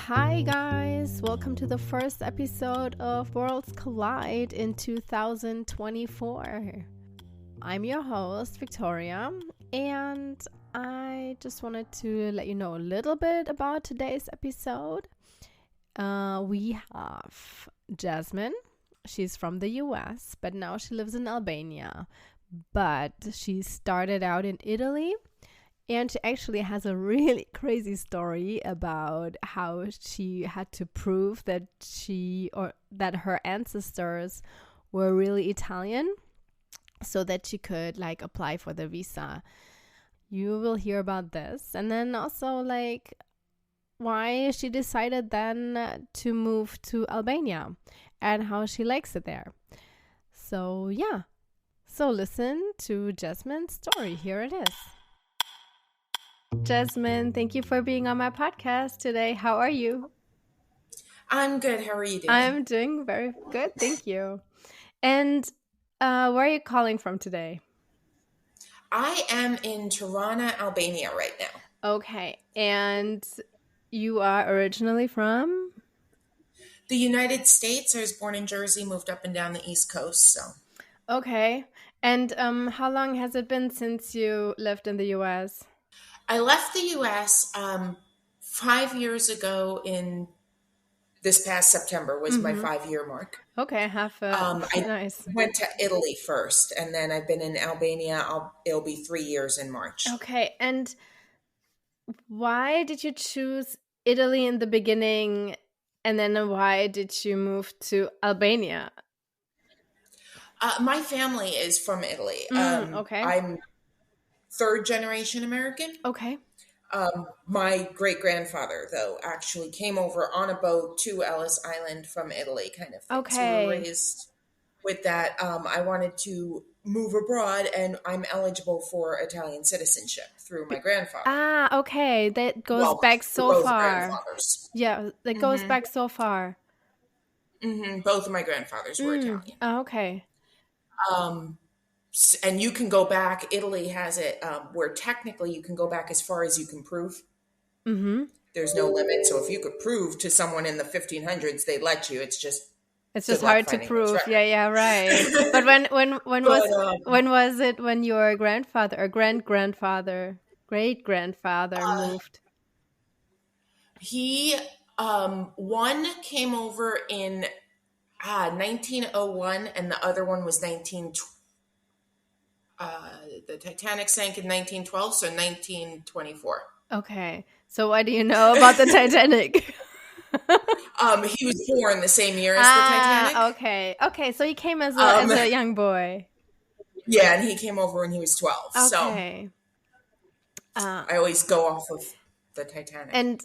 Hi guys, welcome to the first episode of Worlds Collide in 2024. I'm your host, Victoria, and I just wanted to let you know a little bit about today's episode. We have Jasmine. She's from the US, but now she lives in Albania. But she started out in Italy. And she actually has a really crazy story about how she had to prove that that her ancestors were really Italian so that she could apply for the visa. You will hear about this. And then also why she decided then to move to Albania and how she likes it there. So yeah. So listen to Jasmine's story. Here it is. Jasmine, thank you for being on my podcast today. How are you? I'm good. How are you doing? I'm doing very good. Thank you. And where are you calling from today? I am in Tirana, Albania right now. Okay. And you are originally from? The United States. I was born in Jersey, moved up and down the East Coast. So. Okay. And how long has it been since you lived in the U.S.? I left the U.S. 5 years ago. In this past September was my 5-year mark. Okay, nice. I went to Italy first, and then I've been in Albania. It'll be 3 years in March. Okay, and why did you choose Italy in the beginning, and then why did you move to Albania? My family is from Italy. Okay. I'm third generation American. Okay. My great-grandfather, though, actually came over on a boat to Ellis Island from Italy, kind of thing. Okay. So we were raised with that. I wanted to move abroad, and I'm eligible for Italian citizenship through my grandfather. Ah, okay. That goes back so far. Grandfathers. Yeah, that goes back so far. Both of my grandfathers were Italian. Oh, okay. And you can go back. Italy has it where technically you can go back as far as you can prove. There's no limit. So if you could prove to someone in the 1500s, they'd let you. It's just hard to prove. Yeah, right. But when was it when your grandfather or great-grandfather moved? He one came over in 1901, and the other one was 1920. The Titanic sank in 1912, so 1924. Okay. So what do you know about the Titanic? He was born the same year as the Titanic. Okay. So he came as a young boy. Yeah, and he came over when he was 12. Okay. So I always go off of the Titanic. And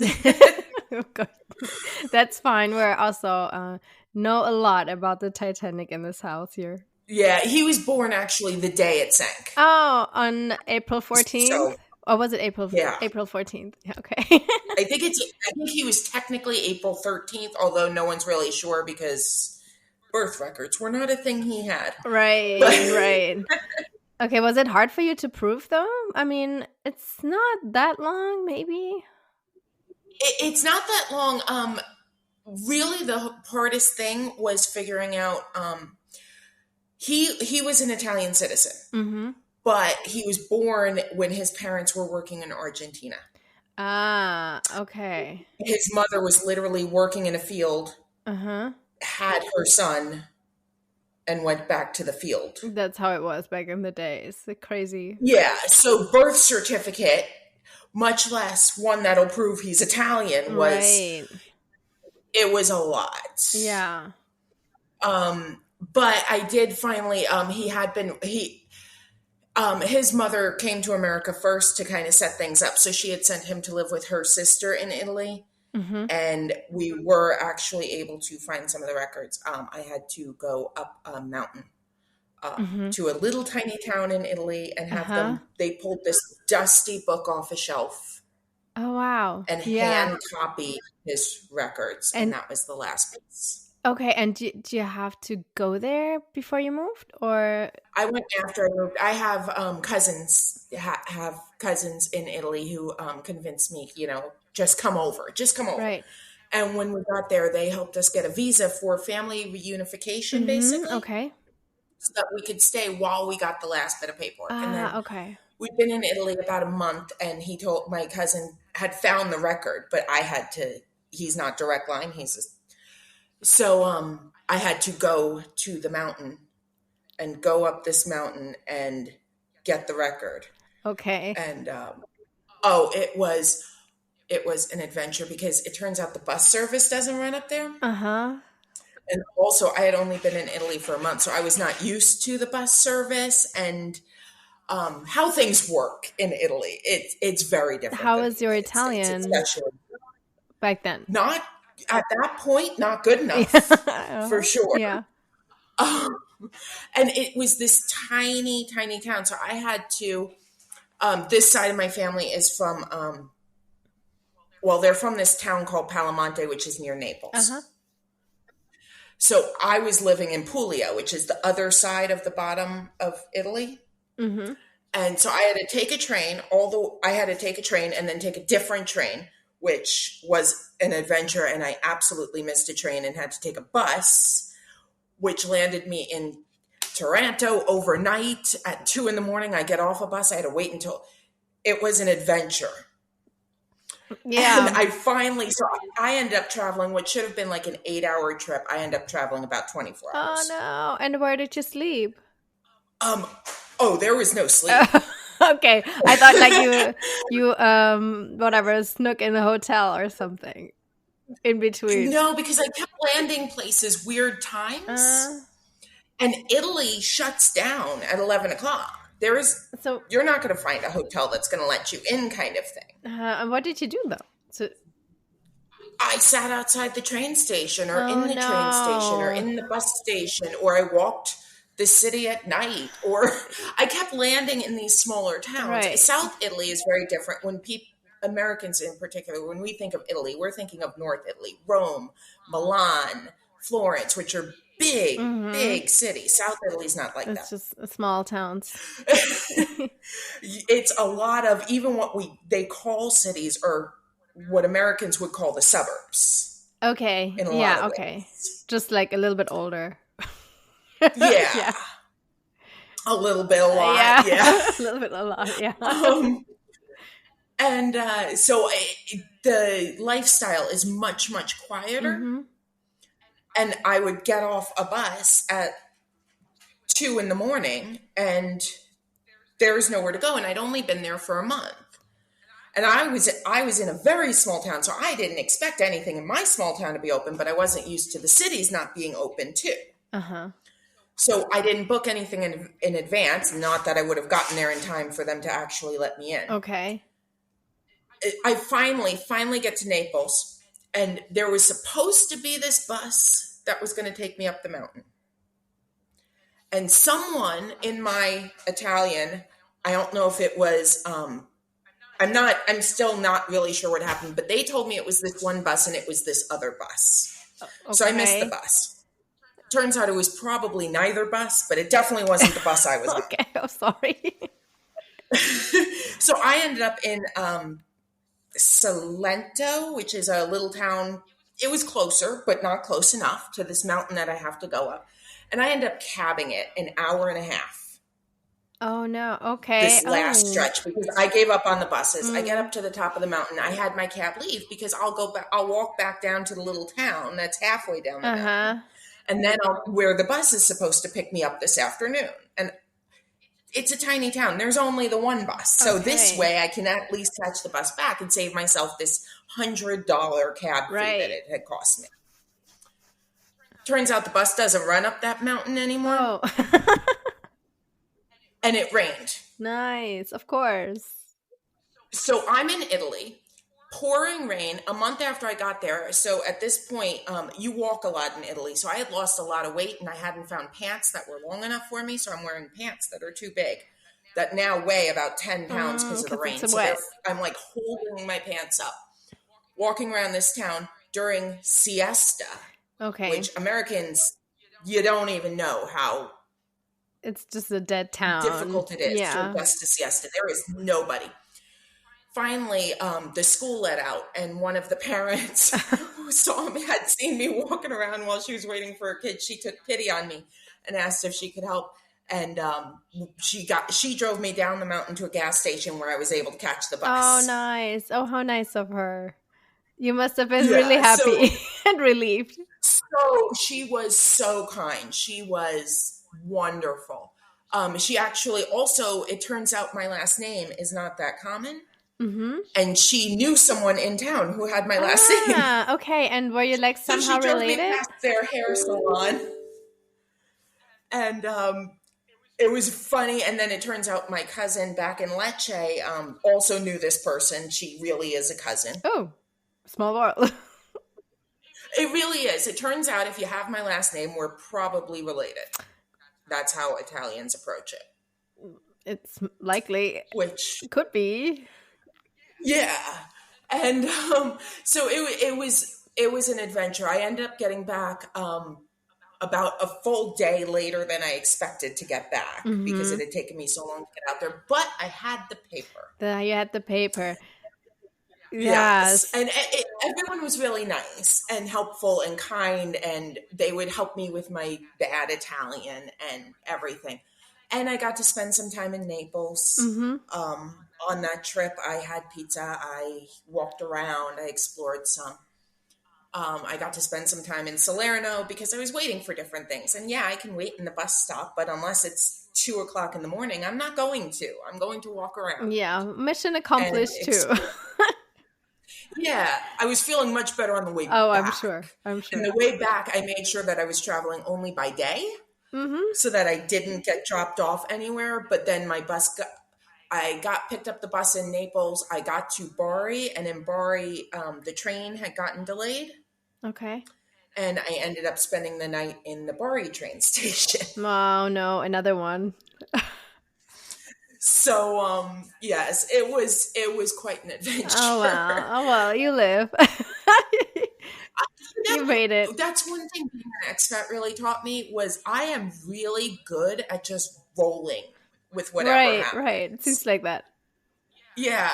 that's fine. We're also know a lot about the Titanic in this house here. Yeah, he was born actually the day it sank. Oh, on April 14th? So, or was it April 14th? Yeah, okay. I think he was technically April 13th, although no one's really sure because birth records were not a thing he had. Right, right. Okay, was it hard for you to prove though? I mean, it's not that long, maybe. It's not that long. Really the hardest thing was figuring out He was an Italian citizen, but he was born when his parents were working in Argentina. Ah, okay. His mother was literally working in a field, had her son, and went back to the field. That's how it was back in the days. Crazy. Yeah, so birth certificate, much less one that'll prove he's Italian, it was a lot. Yeah. But I did finally, his mother came to America first to kind of set things up. So she had sent him to live with her sister in Italy. And we were actually able to find some of the records. I had to go up a mountain to a little tiny town in Italy and have they pulled this dusty book off a shelf. Oh, wow. And hand copy his records. And that was the last piece. Okay, and do you have to go there before you moved, or? I went after I moved. I have cousins in Italy who convinced me, just come over. Right. And when we got there, they helped us get a visa for family reunification, Mm-hmm. basically, Okay. so that we could stay while we got the last bit of paperwork. And then Okay. we'd been in Italy about a month, and he told my cousin had found the record, but I had to. He's not direct line. I had to go to the mountain and go up this mountain and get the record. Okay. And oh, it was an adventure because it turns out the bus service doesn't run up there. Uh-huh. And also, I had only been in Italy for a month, so I was not used to the bus service and how things work in Italy. It's very different How than was the your United States, Italian especially. back then? Not at that point, not good enough for Yeah. sure. Yeah. And it was this tiny, tiny town. So I had to, this side of my family is from, they're from this town called Palamonte, which is near Naples. Uh-huh. So I was living in Puglia, which is the other side of the bottom of Italy. Mm-hmm. And so I had to take a train, and then take a different train, which was an adventure. And I absolutely missed a train and had to take a bus, which landed me in Taranto overnight at 2 a.m. I get off a bus. I had to wait until it was an adventure. Yeah. And I ended up traveling, what should have been like an 8-hour trip. I ended up traveling about 24 hours. Oh no. And where did you sleep? There was no sleep. Okay. I thought like you whatever, snook in a hotel or something in between. No, because I kept landing places weird times. And Italy shuts down at 11 o'clock. You're not going to find a hotel that's going to let you in, kind of thing. And what did you do though? I sat outside the train station or in the train station or in the bus station, or I walked the city at night, or I kept landing in these smaller towns. Right. South Italy is very different. When Americans in particular, when we think of Italy, we're thinking of North Italy, Rome, Milan, Florence, which are big cities. South Italy's not like that. It's just small towns. It's a lot of even what they call cities or what Americans would call the suburbs. Okay. In a lot of okay. ways. Just like a little bit older. Yeah. A little bit, a lot. Yeah. A little bit, a lot. Yeah. So the lifestyle is much, much quieter. Mm-hmm. And I would get off a bus at 2 a.m. and there's nowhere to go. And I'd only been there for a month. And I was in a very small town, so I didn't expect anything in my small town to be open, but I wasn't used to the cities not being open too. Uh-huh. So I didn't book anything in advance, not that I would have gotten there in time for them to actually let me in. Okay. I finally get to Naples, and there was supposed to be this bus that was going to take me up the mountain. And someone in my Italian, I don't know if it was, I'm still not really sure what happened, but they told me it was this one bus and it was this other bus. Okay. So I missed the bus. Turns out it was probably neither bus, but it definitely wasn't the bus I was on. Okay, I'm sorry. So I ended up in Salento, which is a little town. It was closer, but not close enough to this mountain that I have to go up. And I ended up cabbing it an hour and a half. Oh, no. Okay. This last stretch, because I gave up on the buses. I get up to the top of the mountain. I had my cab leave because I'll walk back down to the little town that's halfway down the mountain. And then where the bus is supposed to pick me up this afternoon. And it's a tiny town. There's only the one bus. So this way I can at least catch the bus back and save myself this $100 cab fee that it had cost me. Turns out the bus doesn't run up that mountain anymore. Oh. And it rained. Nice. Of course. So I'm in Italy. Pouring rain a month after I got there. So at this point, you walk a lot in Italy. So I had lost a lot of weight and I hadn't found pants that were long enough for me. So I'm wearing pants that are too big that now weigh about 10 pounds because of the rain. So I'm like holding my pants up, walking around this town during siesta. Okay. Which Americans, you don't even know how it's just a dead town. Difficult it is to adjust to siesta. There is nobody. finally, the school let out, and one of the parents who had seen me walking around while she was waiting for her kid. She took pity on me and asked if she could help. And she drove me down the mountain to a gas station where I was able to catch the Oh, bus. nice. Oh, how nice of her. You must have been really Yeah, happy and relieved. so she was so kind. She was wonderful. She actually also, it turns out my last name is not that common. Mm-hmm. And she knew someone in town who had my last name. Ah, okay. And were you like So she somehow drove me related? past their hair salon. And it was funny. And then it turns out my cousin back in Lecce also knew this person. She really is a cousin. Oh, small world. It really is. It turns out if you have my last name, we're probably related. That's how Italians approach it. It's likely. Which, could be. yeah. And so it was an adventure. I ended up getting back about a full day later than I expected to get back because it had taken me so long to get out there. But I had the paper. You had the paper. Yes. And everyone was really nice and helpful and kind, and they would help me with my bad Italian and everything. And I got to spend some time in Naples. On that trip, I had pizza. I walked around. I explored some. I got to spend some time in Salerno because I was waiting for different things. And yeah, I can wait in the bus stop, but unless it's 2:00 in the morning, I'm not going to. I'm going to walk around. Yeah, mission accomplished too. Yeah, I was feeling much better on the way back. Oh, I'm sure. And the way back, I made sure that I was traveling only by day so that I didn't get dropped off anywhere. But then I picked up the bus in Naples. I got to Bari, and in Bari, the train had gotten delayed. Okay. And I ended up spending the night in the Bari train station. Oh, no, another one. So, yes, it was quite an adventure. Oh, wow. Oh, well, you live. You made it. That's one thing being an expat really taught me was I am really good at just rolling with whatever happens. Right. It seems like that. Yeah,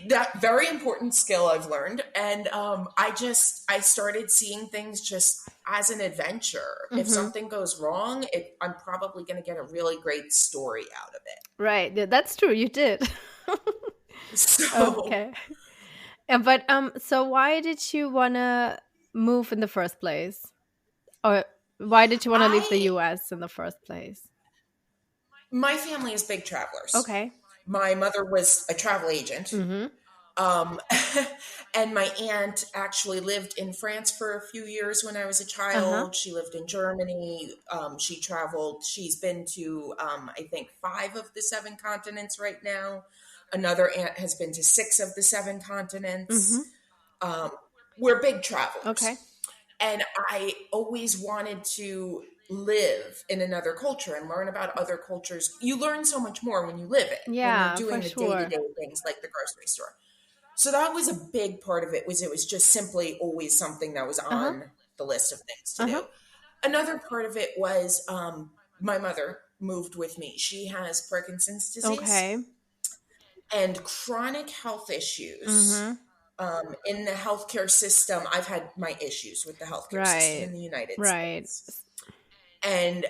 that very important skill I've learned, and I started seeing things just as an adventure. If something goes wrong, I'm probably going to get a really great story out of it. Right, yeah, that's true. You did. So, okay. But so why did you want to move in the first place, or why did you want to leave the U.S. in the first place? My family is big travelers. Okay. My mother was a travel agent. And my aunt actually lived in France for a few years when I was a child. She lived in Germany. She traveled. She's been to, I think, 5 of the 7 continents right now. Another aunt has been to 6 of the 7 continents. We're big travelers. Okay. And I always wanted to live in another culture and learn about other cultures. You learn so much more when you live it. Yeah, when you're doing the day-to-day things like the grocery store. So that was a big part of it. It was just simply always something that was on the list of things to do. Another part of it was my mother moved with me. She has Parkinson's disease. Okay. And chronic health issues. In the healthcare system, I've had my issues with the healthcare system in the United States. And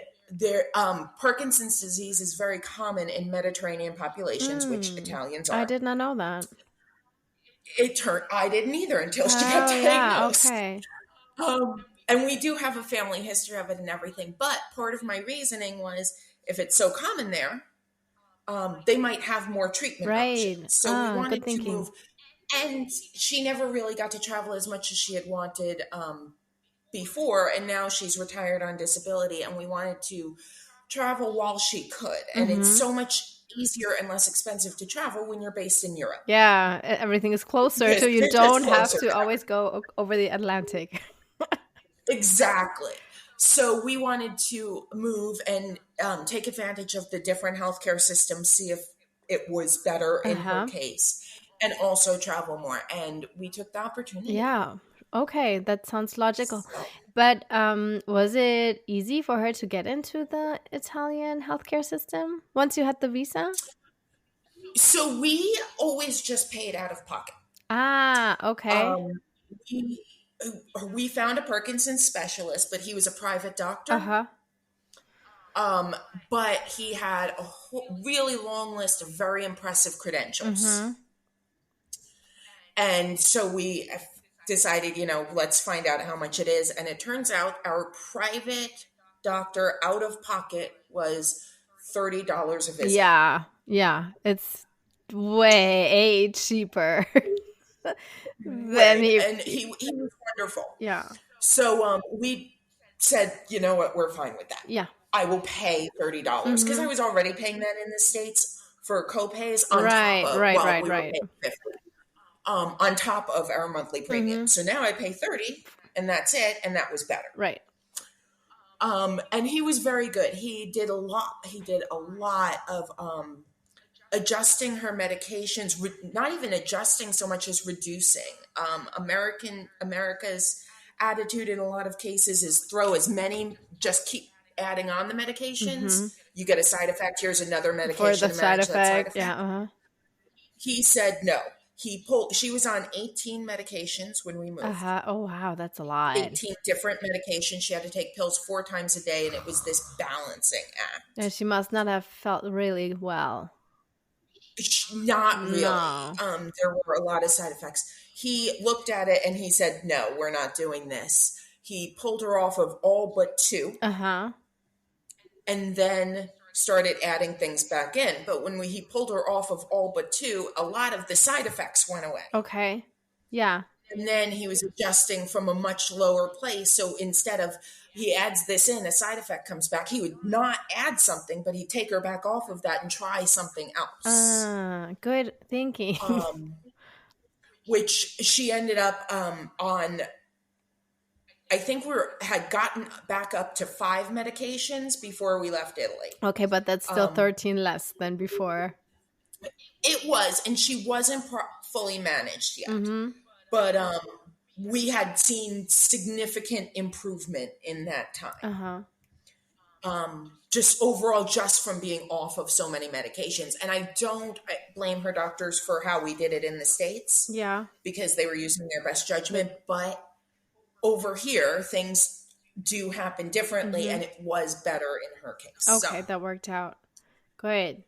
Parkinson's disease is very common in Mediterranean populations, which Italians are. I did not know that. I didn't either until she got diagnosed. Yeah, okay. And we do have a family history of it and everything. But part of my reasoning was if it's so common there, they might have more treatment options. So we wanted to move. And she never really got to travel as much as she had wanted before. And now she's retired on disability. And we wanted to travel while she could. And it's so much easier and less expensive to travel when you're based in Europe. Yeah, everything is closer, so you don't have to always go over the Atlantic. Exactly. So we wanted to move and take advantage of the different healthcare systems, see if it was better in her case, and also travel more. And we took the opportunity. Yeah. Okay, that sounds logical. But was it easy for her to get into the Italian healthcare system once you had the visa? So we always just paid out of pocket. Ah, okay. Um, we, we found a Parkinson's specialist, but he was a private doctor. Uh-huh. Um, but he had a really long list of very impressive credentials. Mm-hmm. And so we decided, let's find out how much it is. And it turns out our private doctor out of pocket was $30 a visit. Yeah. Yeah. It's way cheaper than Way. he. And he was wonderful. Yeah. So we said, you know what, we're fine with that. Yeah. I will pay $30 because I Mm-hmm. was already paying that in the States for copays on top Right, of, right, well, right, we were right. paying 50 on top of our monthly premium. Mm-hmm. So now I pay 30 and that's it. And that was better. Right. And he was very good. He did a lot of adjusting her medications, not even adjusting so much as reducing. America's attitude in a lot of cases is throw as many, just keep adding on the Mm-hmm. medications. You get a side effect, here's another For medication the to side manage that side effect. effect. Yeah. Uh-huh. He said no. She was on 18 medications when we moved. Uh-huh. Oh, wow. That's a lot. 18 different medications. She had to take pills 4 times a day, and it was this balancing act. And she must not have felt really well. Not really. No. There were a lot of side effects. He looked at it and he said, no, we're not doing this. He pulled her off of all but 2 Uh-huh. and then started adding things back in. But when he pulled her off of all but 2, a lot of the side effects went away. Okay. Yeah. And then he was adjusting from a much lower place. So instead of he adds this in, a side effect comes back, he would not add something, but he'd take her back off of that and try something else. Good thinking. Which she ended up on. I think had gotten back up to 5 medications before we left Italy. Okay, but that's still 13 less than before. It was, and she wasn't fully managed yet. Mm-hmm. But we had seen significant improvement in that time. Uh-huh. Just overall, just from being off of so many medications. And I don't blame her doctors for how we did it in the States. Yeah. Because they were using their best judgment. But over here, things do happen differently, and it was better in her case. Okay, that worked out. Good.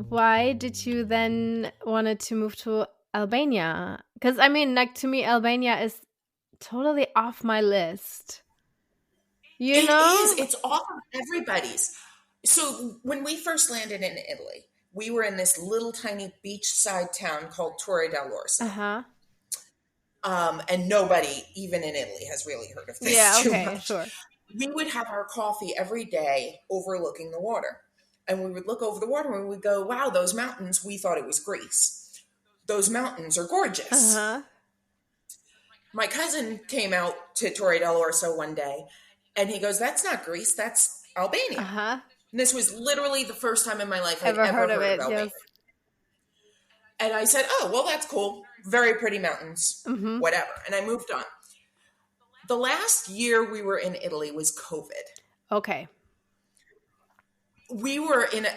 Why did you then wanted to move to Albania? Because I mean, like, to me, Albania is totally off my list. You know? It's off of everybody's. So when we first landed in Italy, we were in this little tiny beachside town called Torre dell'Orso. Uh-huh. And nobody, even in Italy, has really heard of this. Yeah, too okay, much. sure. We would have our coffee every day overlooking the water. And we would look over the water and we would go, wow, those mountains, we thought it was Greece. Those mountains are gorgeous. Uh-huh. My cousin came out to Torre dell'Orso one day and he goes, that's not Greece, that's Albania. Uh-huh. And this was literally the first time in my life I'd Ever heard of it, Albania. yes. And I said, oh, well, that's cool. Very pretty mountains, whatever. And I moved on. The last year we were in Italy was COVID. Okay. We were in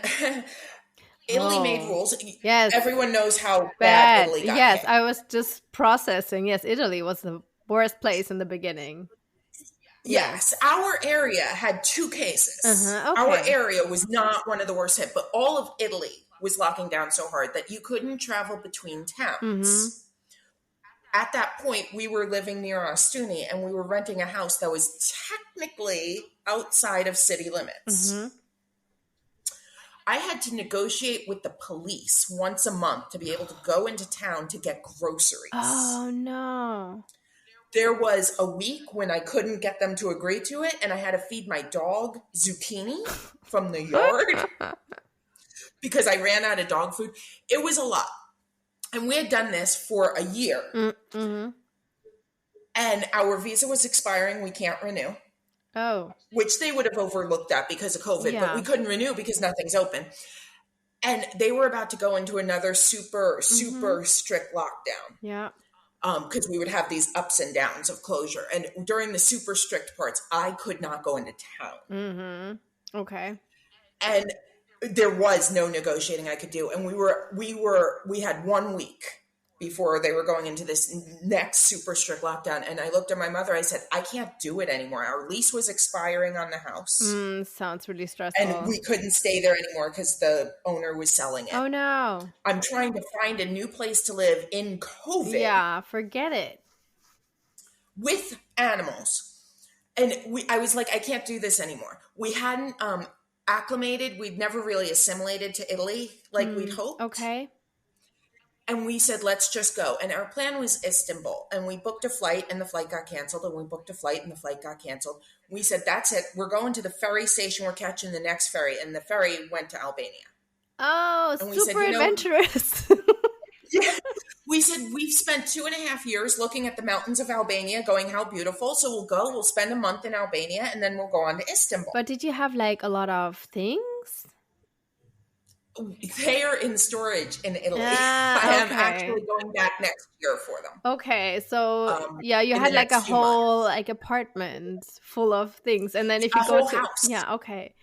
Italy made rules. Yes. Everyone knows how bad Italy got Yes, hit. I was just processing. Yes, Italy was the worst place in the beginning. Yes, our area had 2 cases. Okay. Our area was not one of the worst hit, but all of Italy was locking down so hard that you couldn't travel between towns. At that point, we were living near Ostuni, and we were renting a house that was technically outside of city limits. I had to negotiate with the police once a month to be able to go into town to get groceries. Oh, no. There was a week when I couldn't get them to agree to it, and I had to feed my dog zucchini from the yard because I ran out of dog food. It was a lot. And we had done this for a year. And our visa was expiring. We can't renew. Oh. Which they would have overlooked that because of COVID, but we couldn't renew because nothing's open. And they were about to go into another super strict lockdown. Yeah. Because we would have these ups and downs of closure. And during the super strict parts, I could not go into town. Okay. And there was no negotiating I could do. And we had 1 week before they were going into this next super strict lockdown. And I looked at my mother, I said, I can't do it anymore. Our lease was expiring on the house. Sounds really stressful. And we couldn't stay there anymore because the owner was selling it. Oh no. I'm trying to find a new place to live in COVID. Yeah, forget it. With animals. And I was like, I can't do this anymore. We hadn't acclimated. We'd never really assimilated to Italy like we'd hoped. Okay. And we said, let's just go. And our plan was Istanbul. And we booked a flight and the flight got canceled. And we booked a flight and the flight got canceled. We said, that's it. We're going to the ferry station. We're catching the next ferry. And the ferry went to Albania. Oh, and super adventurous. Yeah. We said, we've spent 2.5 years looking at the mountains of Albania, going, how beautiful. So we'll spend a month in Albania, and then we'll go on to Istanbul. But did you have like a lot of things? They are in storage in Italy. Ah, I am okay. actually going back next year for them. Okay, so you had like a whole like apartment full of things, and then if you go to house. Yeah, okay.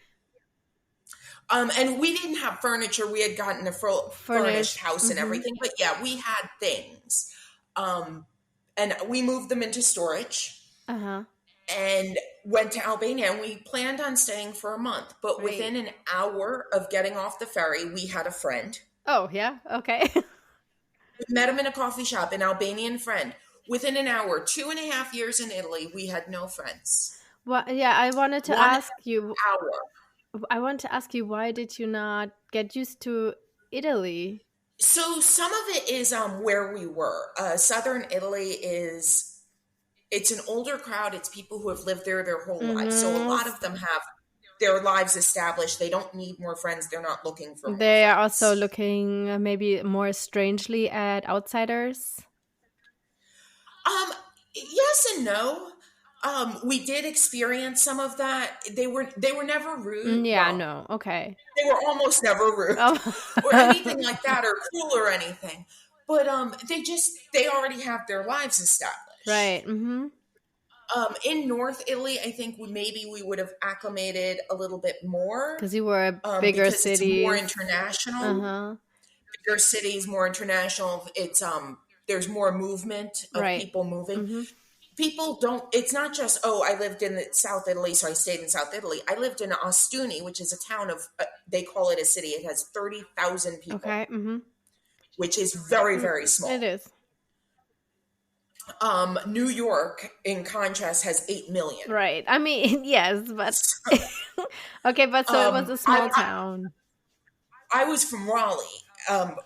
And we didn't have furniture. We had gotten a furnished house and everything, but yeah, we had things. And we moved them into storage. And went to Albania, and we planned on staying for a month. But within an hour of getting off the ferry, we had a friend. Oh, yeah? Okay. We met him in a coffee shop, an Albanian friend. Within an hour, 2.5 years in Italy, we had no friends. Well, yeah, I wanted to ask you. Hour. I want to ask you, why did you not get used to Italy? So some of it is where we were. Southern Italy it's an older crowd. It's people who have lived there their whole lives. So a lot of them have their lives established. They don't need more friends. They're not looking for more They are friends. also looking maybe more strangely at outsiders. Yes and no. We did experience some of that. They were never rude. Yeah, no. Okay. They were almost never rude or anything like that, or cruel or anything. But they already have their lives established. Right. In North Italy, I think we would have acclimated a little bit more because you were a bigger city, more international. Bigger cities, more international. It's there's more movement of people moving. People don't. It's not just I lived in South Italy, so I stayed in South Italy. I lived in Ostuni, which is a town of they call it a city. It has 30,000 people. Okay. Which is very, very small. It is. New York, in contrast, has 8 million. Right. I mean, yes, but okay, but so it was a small town. I was from Raleigh.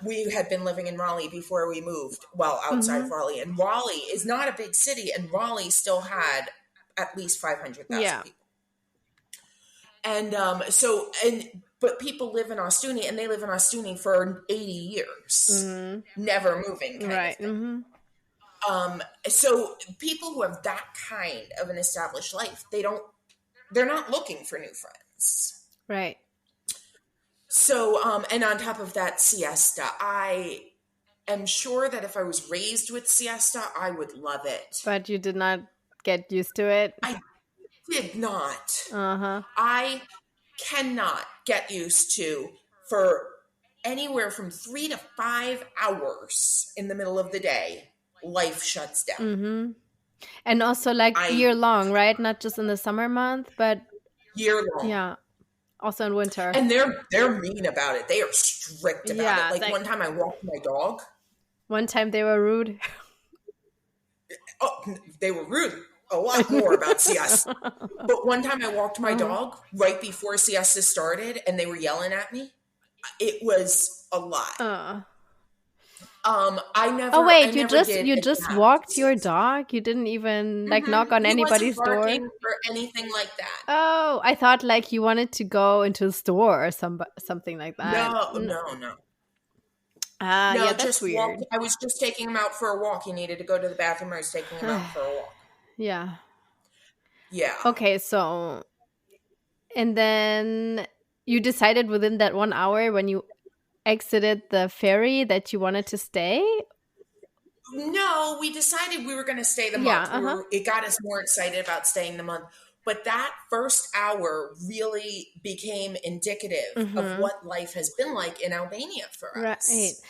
We had been living in Raleigh before we moved, outside of Raleigh. And Raleigh is not a big city, and Raleigh still had at least 500,000 people. And but people live in Ostuni, and they live in Ostuni for 80 years, never moving. Kind of thing. So people who have that kind of an established life, they're not looking for new friends. Right. So, and on top of that, siesta, I am sure that if I was raised with siesta, I would love it. But you did not get used to it? I did not. I cannot get used to, for anywhere from 3 to 5 hours in the middle of the day, life shuts down. And also year long, right? Not just in the summer month, but year long. Yeah. Also in winter. And they're mean about it. They are strict about it. Like one time I walked my dog. One time they were rude. Oh, they were rude. A lot more about siesta. But one time I walked my dog right before siesta started, and they were yelling at me. It was a lot. I never. Oh wait, you just walked your dog? You didn't even knock on anybody's door or anything like that. Oh, I thought you wanted to go into a store or something like that. No. Yeah, that's weird. I was just taking him out for a walk. He needed to go to the bathroom. I was taking him out for a walk. Yeah. Yeah. Okay, so, and then you decided within that 1 hour when you exited the ferry that you wanted to stay? No, we decided we were going to stay the month. It got us more excited about staying the month. But that first hour really became indicative of Mm-hmm. what life has been like in Albania for Right. us.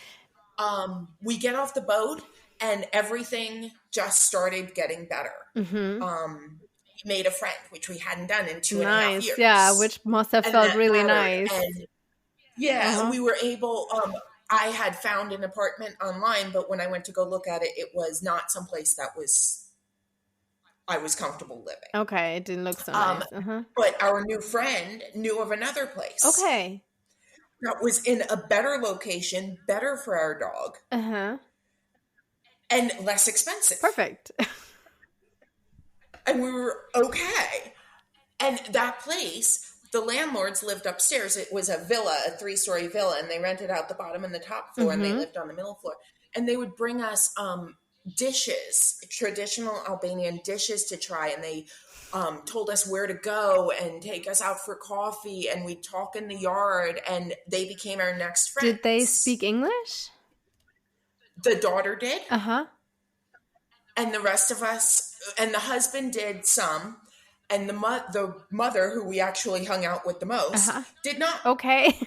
We get off the boat and everything just started getting better. Mm-hmm. We made a friend, which we hadn't done in 2.5 Nice. Yeah, years. which must have And felt that really mattered. nice. And yeah, Uh-huh. we were able, I had found an apartment online, but when I went to go look at it, it was not someplace that I was comfortable living. Okay, it didn't look so Um, nice. Uh-huh. but our new friend knew of another place Okay. that was in a better location, better for our dog, Uh-huh. and less expensive. Perfect. And we were okay. And that place, the landlords lived upstairs. It was a villa, a 3-story villa, and they rented out the bottom and the top floor, and they Mm-hmm. lived on the middle floor. And they would bring us dishes, traditional Albanian dishes to try, and they told us where to go and take us out for coffee, and we'd talk in the yard, and they became our next friends. Did they speak English? The daughter did, Uh-huh. and the rest of us, and the husband did some, and the mother, who we actually hung out with the most, Uh-huh. did not. Okay.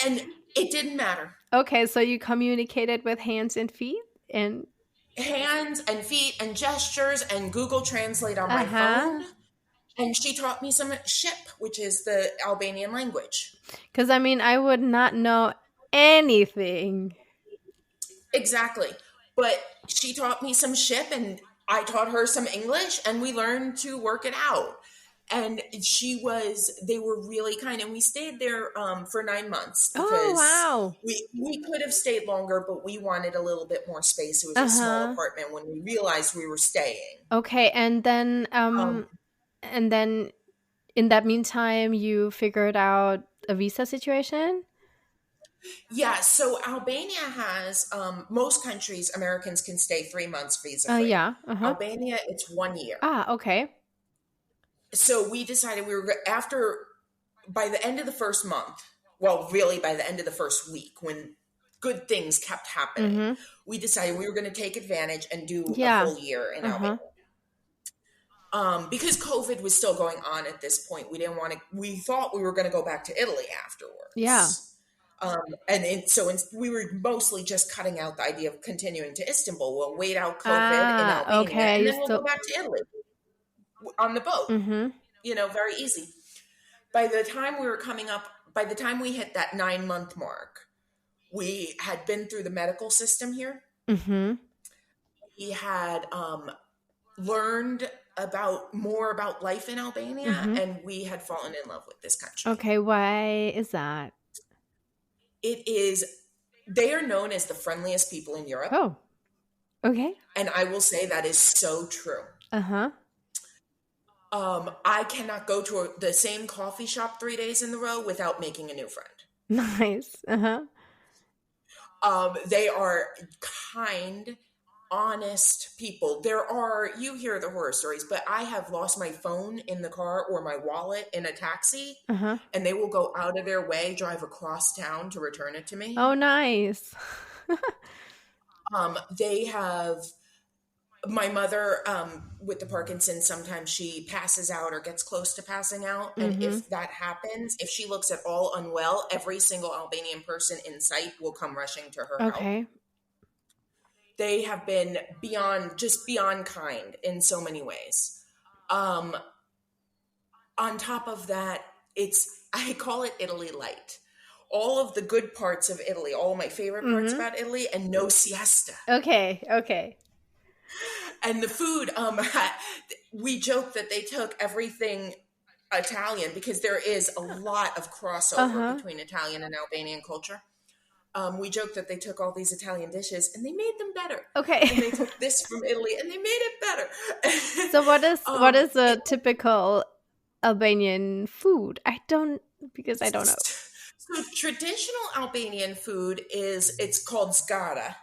And it didn't matter. Okay, so you communicated with hands and feet and Hands and feet and gestures and Google Translate on my uh-huh. phone. And she taught me some Ship, which is the Albanian language. Because, I mean, I would not know anything. Exactly. But she taught me some Ship and I taught her some English and we learned to work it out. And they were really kind. And we stayed there for 9 months because Oh, wow. we could have stayed longer, but we wanted a little bit more space. It was a small apartment when we realized we were staying. Okay, and then in that meantime, you figured out a visa situation? Yeah, so Albania has most countries, Americans can stay 3 months visa free. Yeah. Uh-huh. Albania, it's 1 year. Okay. So we decided by the end of the first month, well, really by the end of the first week, when good things kept happening, we decided we were going to take advantage and do a full year in Albania. Because COVID was still going on at this point, we thought we were going to go back to Italy afterwards. Yeah. We were mostly just cutting out the idea of continuing to Istanbul. We'll wait out COVID in Albania, okay. and then we'll go back to Italy on the boat. Very easy. By the time we hit that 9-month mark, we had been through the medical system here. We had learned more about life in Albania, and we had fallen in love with this country. Okay, why is that? They are known as the friendliest people in Europe. Oh, okay. And I will say that is so true. I cannot go to the same coffee shop 3 days in a row without making a new friend. Nice. They are kind, honest people. You hear the horror stories, but I have lost my phone in the car or my wallet in a taxi, and they will go out of their way, drive across town to return it to me. Oh, nice. They have my mother with the Parkinson's. Sometimes she passes out or gets close to passing out, and if that happens, if she looks at all unwell, every single Albanian person in sight will come rushing to her help. They have been beyond kind in so many ways. On top of that, I call it Italy light. All of the good parts of Italy, all of my favorite parts about Italy, and no siesta. Okay. And the food, we joke that they took everything Italian because there is a lot of crossover between Italian and Albanian culture. We joke that they took all these Italian dishes and they made them better. Okay. And they took this from Italy and they made it better. So what is a typical Albanian food? Because I don't know. So traditional Albanian food it's called zgara,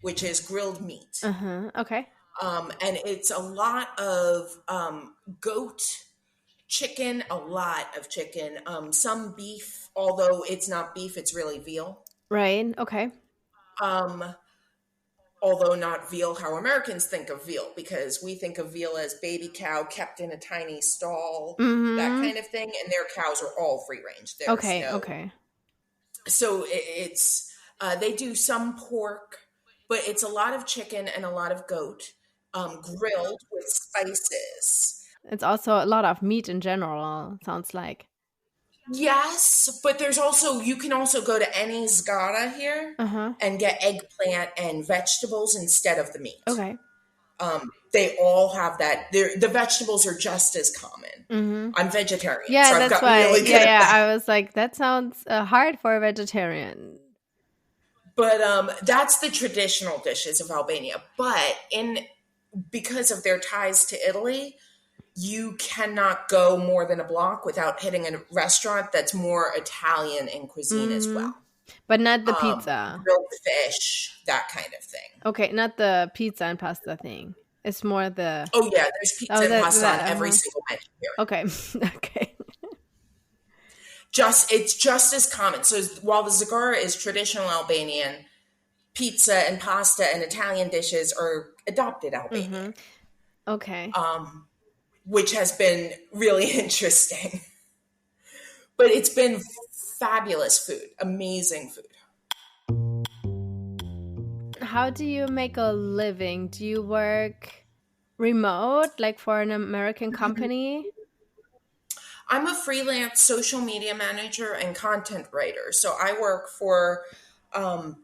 which is grilled meat. Okay. And it's a lot of goat, chicken, a lot of chicken, some beef, although it's not beef, it's really veal. Right. Okay. although not veal how Americans think of veal, because we think of veal as baby cow kept in a tiny stall, that Mm-hmm. kind of thing. And their cows are all free range. There's Okay, no, okay. so it's, they do some pork, but it's a lot of chicken and a lot of goat, grilled with spices. It's also a lot of meat in general, sounds like. Yes, but there's also, you can also go to any Zgara here Uh-huh. and get eggplant and vegetables instead of the meat. Okay. They all have that. The vegetables are just as common. Mm-hmm. I'm vegetarian, Yeah, so I've that's gotten why. really Yeah, good at yeah. that. I was like, that sounds hard for a vegetarian. But that's the traditional dishes of Albania. But because of their ties to Italy, you cannot go more than a block without hitting a restaurant that's more Italian in cuisine as Mm-hmm. well. But not the pizza. Grilled fish, that kind of thing. Okay, not the pizza and pasta thing. It's more the Oh yeah, there's pizza and pasta on every uh-huh. single menu here. Okay. Okay. It's just as common. So while the zagara is traditional Albanian, pizza and pasta and Italian dishes are adopted Albanian, Okay. which has been really interesting. But it's been fabulous food, amazing food. How do you make a living? Do you work remote, like for an American company? I'm a freelance social media manager and content writer. So I work for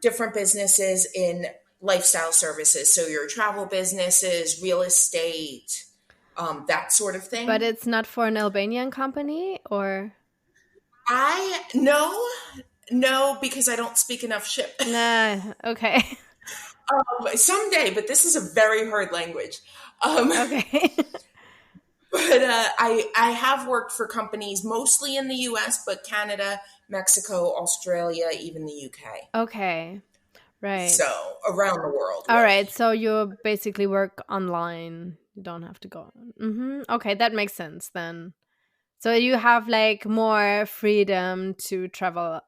different businesses in lifestyle services. So your travel businesses, real estate, that sort of thing. But it's not for an Albanian company, or? No, because I don't speak enough ship. Nah, okay. Someday, but this is a very hard language. Okay. But I have worked for companies mostly in the US, but Canada, Mexico, Australia, even the UK. Okay. Right. So around the world. All really. right. So you basically work online. You don't have to go. Okay, that makes sense then. So you have like more freedom to travel.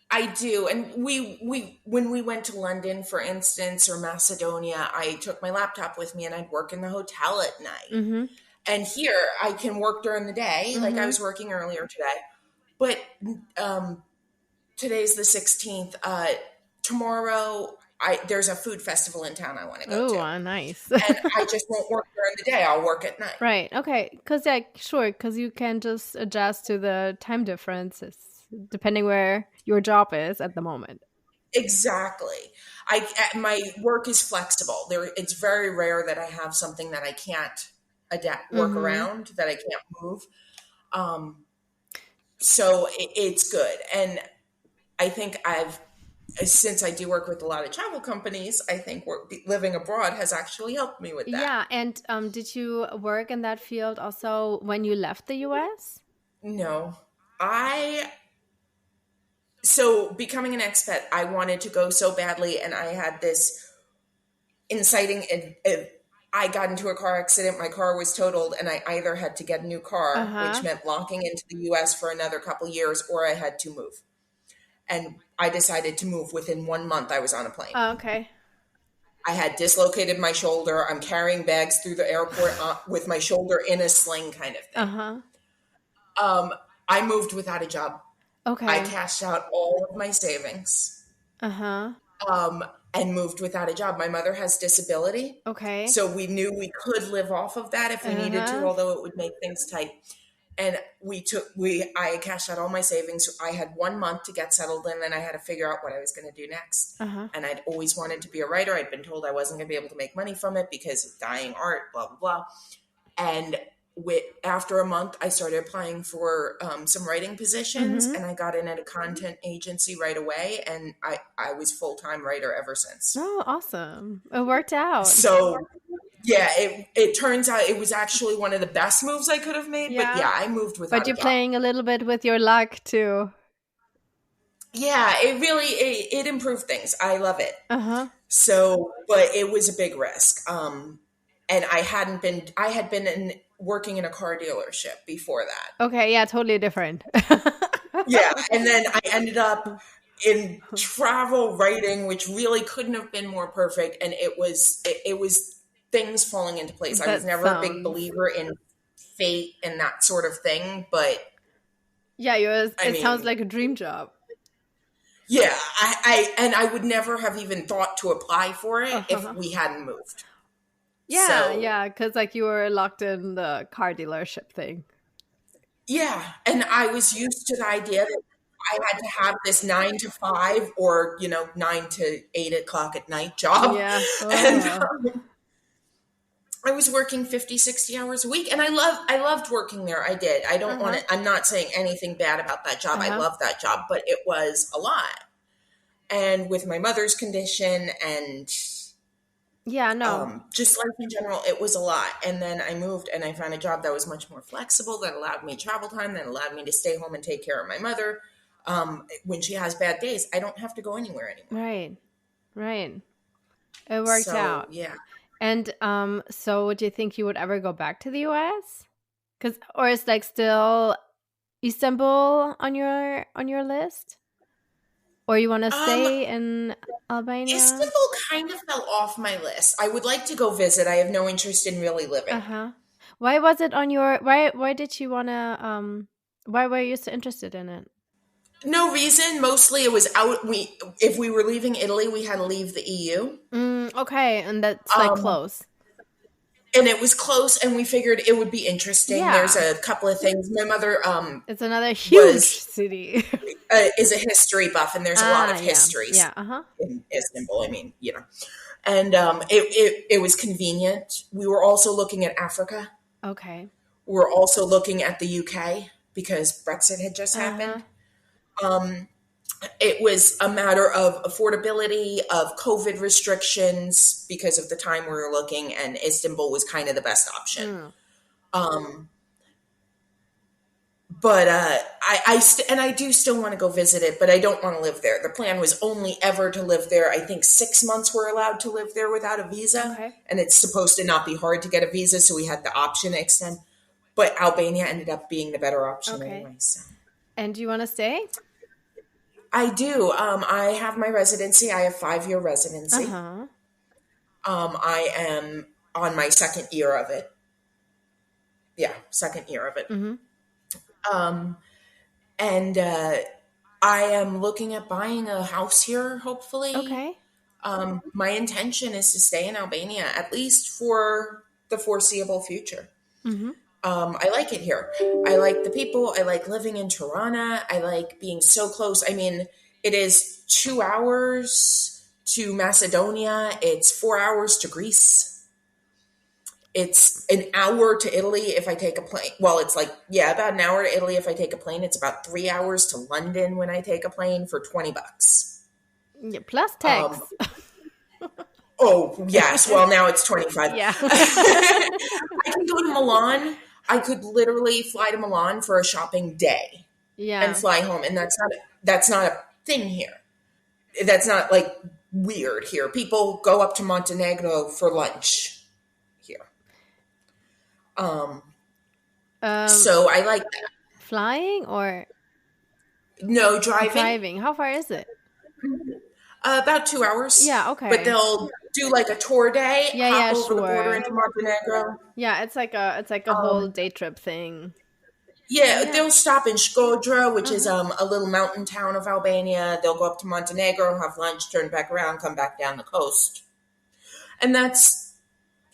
I do. And we when we went to London, for instance, or Macedonia, I took my laptop with me and I'd work in the hotel at night. And here I can work during the day, like I was working earlier today. But today's the 16th. Tomorrow there's a food festival in town I want to go to. Oh, nice. And I just won't work during the day. I'll work at night. Right. Okay. Because, yeah, sure. Because you can just adjust to the time differences depending where your job is at the moment. Exactly. My work is flexible. It's very rare that I have something that I can't work around, that I can't move. So it's good. And I think since I do work with a lot of travel companies, I think living abroad has actually helped me with that. Yeah. And did you work in that field also when you left the US? No. So becoming an expat, I wanted to go so badly, and I had this inciting. I got into a car accident. My car was totaled, and I either had to get a new car, which meant locking into the U.S. for another couple years, or I had to move. And I decided to move within 1 month. I was on a plane. Oh, okay. I had dislocated my shoulder. I'm carrying bags through the airport with my shoulder in a sling, kind of thing. I moved without a job. Okay. I cashed out all of my savings. And moved without a job. My mother has disability. Okay. So we knew we could live off of that if we needed to, although it would make things tight. And I cashed out all my savings. I had 1 month to get settled in, and I had to figure out what I was going to do next. And I'd always wanted to be a writer. I'd been told I wasn't going to be able to make money from it because of dying art, blah, blah, blah. And after a month, I started applying for some writing positions, and I got in at a content agency right away, and I was full-time writer ever since. Oh, awesome. It worked out. So, yeah, it turns out it was actually one of the best moves I could have made, but yeah, I moved without But you're playing a little bit with your luck, too. Yeah, it really, it improved things. I love it. So, but it was a big risk. And I had been working in a car dealership before that. Okay, yeah, totally different. Yeah, and then I ended up in travel writing, which really couldn't have been more perfect. And it was things falling into place. I was That never a big sounds. believer in fate and that sort of thing, but Yeah, I it sounds mean, like a dream job. yeah, I would never have even thought to apply for it if Uh-huh. we hadn't moved. Yeah, So yeah, because like you were locked in the car dealership thing. yeah, and I was used to the idea that I had to have this 9 to 5 or 9 to 8 o'clock at night job, Yeah. and Oh. I was working 50, 60 hours a week, and I loved working there. I did. I don't want Uh-huh. to. I'm not saying anything bad about that job. I Uh-huh. love that job, but it was a lot. And with my mother's condition and Yeah, no. just life in general, it was a lot. And then I moved and I found a job that was much more flexible, that allowed me travel time, that allowed me to stay home and take care of my mother. When she has bad days, I don't have to go anywhere anymore. Right. Right. It worked So out. yeah, And so would you think you would ever go back to the US? Cuz or is like still Istanbul on your list? Or you want to um, stay in Albania? Istanbul kind of fell off my list. I would like to go visit. I have no interest in really living. Uh-huh. Why was it on your why did you want to why were you so interested in it? No reason. Mostly, it was out. If we were leaving Italy, we had to leave the EU. Okay, and that's like Um, close. and it was close, and we figured it would be interesting. There's Yeah. a couple of things. My mother It's another huge was city. is a history buff, and there's a lot Ah, of yeah. histories Yeah, uh-huh. in Istanbul. I mean, and it was convenient. We were also looking at Africa. Okay. We were also looking at the UK because Brexit had just Uh-huh. happened. It was a matter of affordability, of COVID restrictions because of the time we were looking, and Istanbul was kind of the best option. Mm. But and I do still want to go visit it, but I don't want to live there. The plan was only ever to live there. I think 6 months we're allowed to live there without a visa, Okay. and it's supposed to not be hard to get a visa, so we had the option to extend. But Albania ended up being the better option Okay. anyway. So And do you want to stay? I do. I have my residency. I have 5 year residency. Uh-huh. I am on my second year of it. Yeah, second year of it. Mhm. And I am looking at buying a house here, hopefully. Okay. My intention is to stay in Albania at least for the foreseeable future. Mhm. I like it here. I like the people. I like living in Tirana. I like being so close. I mean, it is 2 hours to Macedonia. It's 4 hours to Greece. It's an hour to Italy if I take a plane. Well, it's like, yeah, about an hour to Italy if I take a plane. It's about 3 hours to London when I take a plane for $20. Yeah, plus Um, tax. oh, yes. Well, now it's 25. Yeah. I can go to Milan. I could literally fly to Milan for a shopping day and Yeah. fly home. And that's not a thing here. That's not like weird here. People go up to Montenegro for lunch here. Um, Um so I like that. flying or No driving, driving? How far is it? about 2 hours. Yeah, But okay. they'll do like a tour day, Yeah, hop yeah, over the border sure. into Montenegro. Yeah, it's like a whole Um, day trip thing. yeah, Yeah. they'll stop in Shkodra, which is Uh-huh. a little mountain town of Albania. They'll go up to Montenegro, have lunch, turn back around, come back down the coast. And that's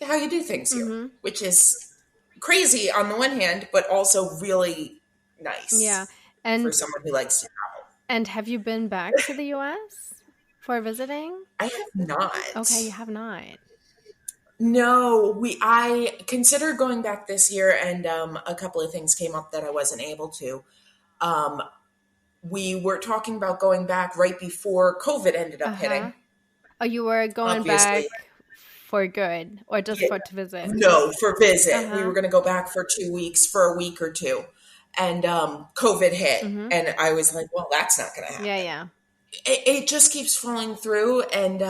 how you do things here, Mhm. which is crazy on the one hand, but also really Yeah. nice for And someone who likes to travel. have you been back to the US for visiting? I have Okay, not. you have not. No, I considered going back this year, and a couple of things came up that I wasn't able to. Um, we were talking about going back right before COVID ended up Uh-huh. hitting. Oh, you were going Obviously, back for good or just yeah, for to visit? no, for visit. We Uh-huh. were going to go back for 2 weeks, for a week or two, and COVID hit, Mhm. and I was like, "Well, that's not going to Yeah, happen." yeah. It just keeps falling through, and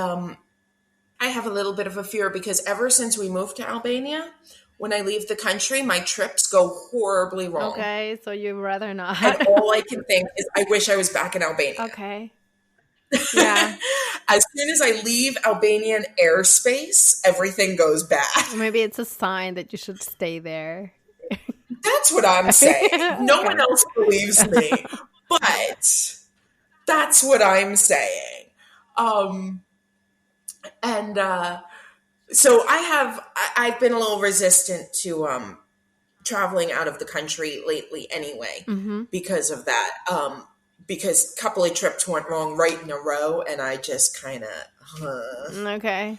I have a little bit of a fear because ever since we moved to Albania, when I leave the country, my trips go horribly wrong. Okay, so you'd rather And not. all I can think is, I wish I was back in Albania. Okay. Yeah. As soon as I leave Albanian airspace, everything goes bad. Maybe it's a sign that you should stay there. That's what I'm saying. No one Okay. else believes me, but that's what I'm saying. Um, and so I've been a little resistant to traveling out of the country lately anyway Mm-hmm. because of that. Because a couple of trips went wrong right in a row, and I just kind of. Okay.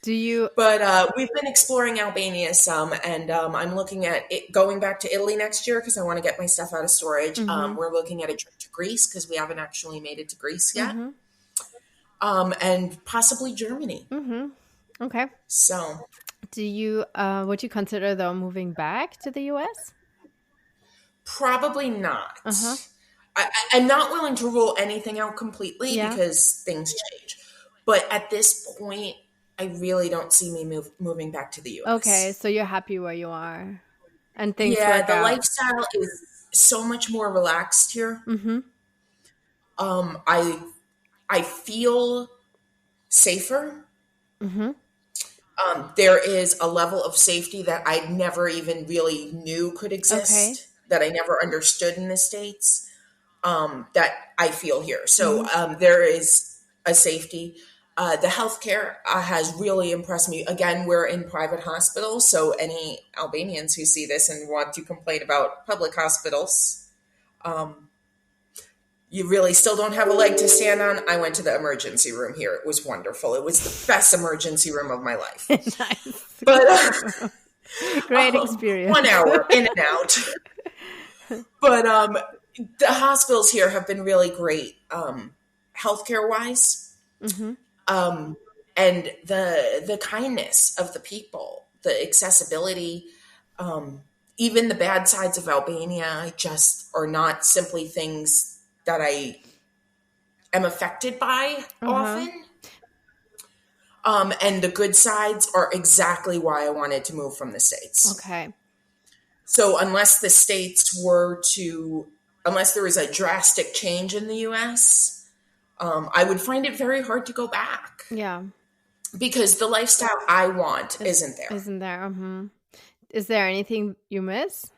Do you? But we've been exploring Albania some, and I'm looking at it, going back to Italy next year because I want to get my stuff out of storage. Mm-hmm. We're looking at a trip to Greece because we haven't actually made it to Greece yet, Mm-hmm. and possibly Germany. Mm-hmm. Okay. So Do you? Would you consider though moving back to the U.S.? probably not. Uh-huh. I'm not willing to rule anything out completely Yeah. because things change. But at this point, I really don't see me moving back to the U.S. Okay, so you're happy where you are, and things Yeah, work the out. lifestyle is so much more relaxed here. Mm-hmm. Um, I I feel safer. Mm-hmm. There is a level of safety that I never even really knew could Okay. exist, that I never understood in the States, that I feel here. So Mm-hmm. there is a safety. The healthcare has really impressed me. Again, we're in private hospitals, so any Albanians who see this and want to complain about public hospitals, you really still don't have a leg to stand on. I went to the emergency room here. It was wonderful. It was the best emergency room of my life. Nice. But Great experience. 1 hour in and out. But the hospitals here have been really great, healthcare wise, Mm-hmm. and the kindness of the people, the accessibility, even the bad sides of Albania just are not simply things that I am affected by Uh-huh. often. And the good sides are exactly why I wanted to move from the States. Okay. So unless unless there is a drastic change in the US, I would find it very hard to go back Yeah. because the lifestyle I want isn't there. Isn't there? Mm-hmm. Is there anything you miss?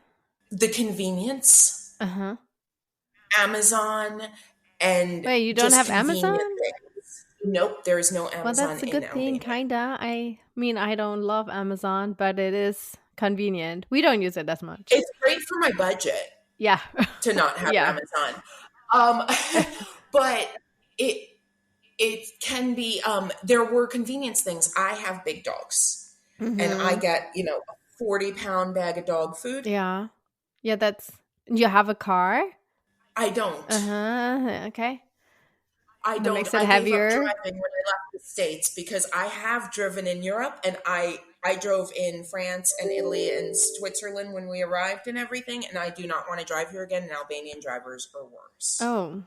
The convenience, Uh-huh. Amazon, and Wait, you don't just have Amazon? convenient things. Nope, there is no Well, Amazon that's a in good thing, Albania. kinda. I mean, I don't love Amazon, but it is convenient. We don't use it as much. It's great for my budget Yeah. to not have Yeah. Amazon. Um, but it can be there were convenience things. I have big dogs and I Mm-hmm. get, a 40-pound bag of dog food. Yeah. Yeah, that's you have a car? I don't. Uh-huh. Okay. I That don't. makes it I gave up heavier. driving when I left the States because I have driven in Europe and I drove in France and Italy and Switzerland when we arrived and everything, and I do not want to drive here again, and Albanian drivers are worse. Oh.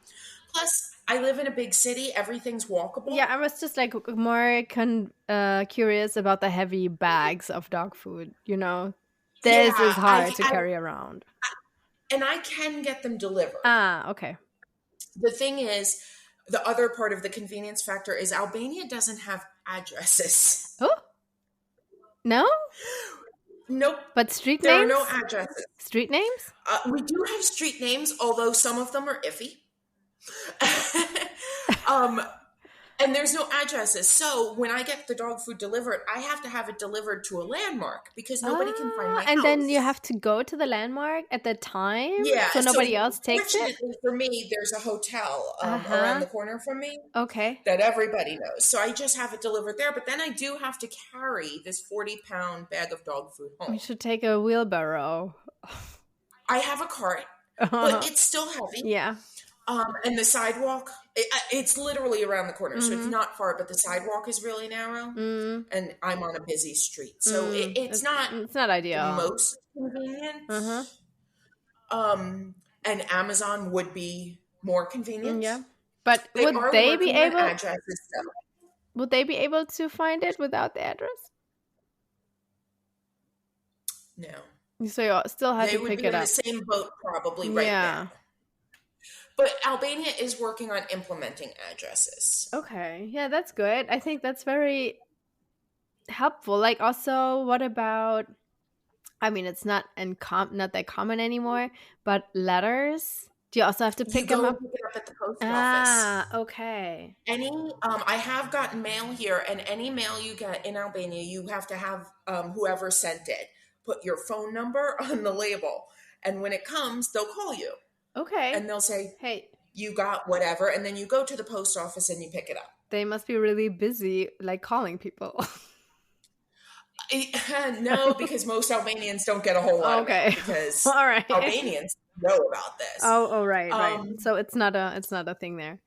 Plus, I live in a big city. Everything's walkable. Yeah, I was just like more curious about the heavy bags of dog food, This is Yeah, hard to carry around. and I can get them delivered. Ah, okay. The thing is, the other part of the convenience factor is Albania doesn't have addresses. Oh? No? Nope. But street There names? are no addresses. Street names? We do have street names, although some of them are iffy. And there's no addresses. So when I get the dog food delivered, I have to have it delivered to a landmark because nobody can find my house. And then you have to go to the landmark at the time? Yeah. So nobody else takes it? Fortunately for me, there's a hotel Uh-huh. around the corner from me Okay. that everybody knows. So I just have it delivered there. But then I do have to carry this 40-pound bag of dog food home. We should take a wheelbarrow. I have a cart, but it's still heavy. Yeah. And the sidewalk, it's literally around the corner. So it's not far, but the sidewalk is really narrow. And I'm on a busy street. So it's not ideal. the most convenient. And Amazon would be more convenient. Yeah. But They would are they be working on able addresses, though. would they be able to find it without the address? No. So you still have They to would pick be it in up. the same boat probably right now. But Albania is working on implementing addresses. Okay. Yeah, that's good. I think that's very helpful. Like, also, what about, I mean, it's not not that common anymore, but letters? Do you also have to You pick them go and up? pick it up at the post Ah, office. okay. I have gotten mail here, and any mail you get in Albania, you have to have whoever sent it put your phone number on the label. And when it comes, they'll call you Okay. and they'll say, Hey, you got whatever. And then you go to the post office and you pick it up. they must be really busy, like calling people. No, because most Albanians don't get a whole lot of mail Okay. because All right. Albanians know about this. Oh, right, right. Um, So it's not a thing there.